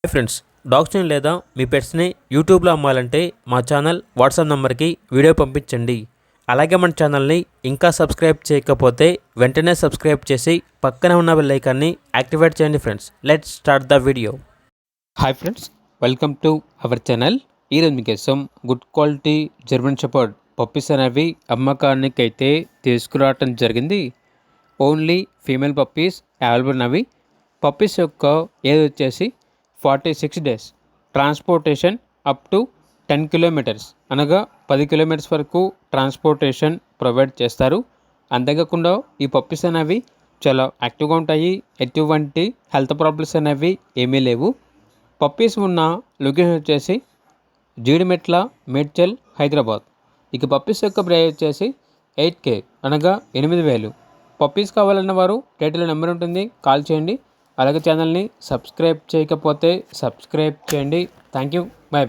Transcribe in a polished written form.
Hi friends, డాగ్స్ని లేదా మీ పెట్స్ని యూట్యూబ్లో అమ్మాలంటే మా ఛానల్ వాట్సాప్ నెంబర్కి వీడియో పంపించండి. అలాగే మన ఛానల్ని ఇంకా సబ్స్క్రైబ్ చేయకపోతే వెంటనే సబ్స్క్రైబ్ చేసి పక్కనే ఉన్న బెల్ ఐకాన్ని యాక్టివేట్ చేయండి friends. Let's start the video. Hi friends, welcome to our channel. ఈరోజు మీకోసం good quality German shepherd puppies అనేవి అమ్మకానికి అయితే తీసుకురావటం జరిగింది. ఓన్లీ ఫీమేల్ పప్పీస్ అవైలబుల్ ఉన్నవి. పప్పీస్ యొక్క ఏజ్ వచ్చేసి 46 days. Transportation up to 10 kilometres అనగా 10 కిలోమీటర్స్ వరకు ట్రాన్స్పోర్టేషన్ ప్రొవైడ్ చేస్తారు. అంతేకాకుండా ఈ పప్పీస్ అనేవి చాలా యాక్టివ్గా ఉంటాయి. ఎటువంటి హెల్త్ ప్రాబ్లమ్స్ అనేవి ఏమీ లేవు. పప్పీస్ ఉన్న లొకేషన్ వచ్చేసి జీడిమెట్ల, మేడ్చల్, హైదరాబాద్. ఇక పప్పీస్ యొక్క ప్రైస్ వచ్చేసి 8K అనగా 8,000. పప్పీస్ కావాలన్న వారు టైటిల్లో నెంబర్ ఉంటుంది, కాల్ చేయండి. అలాగే ఛానల్ని సబ్స్క్రైబ్ చేయకపోతే సబ్స్క్రైబ్ చేయండి. Thank you, by.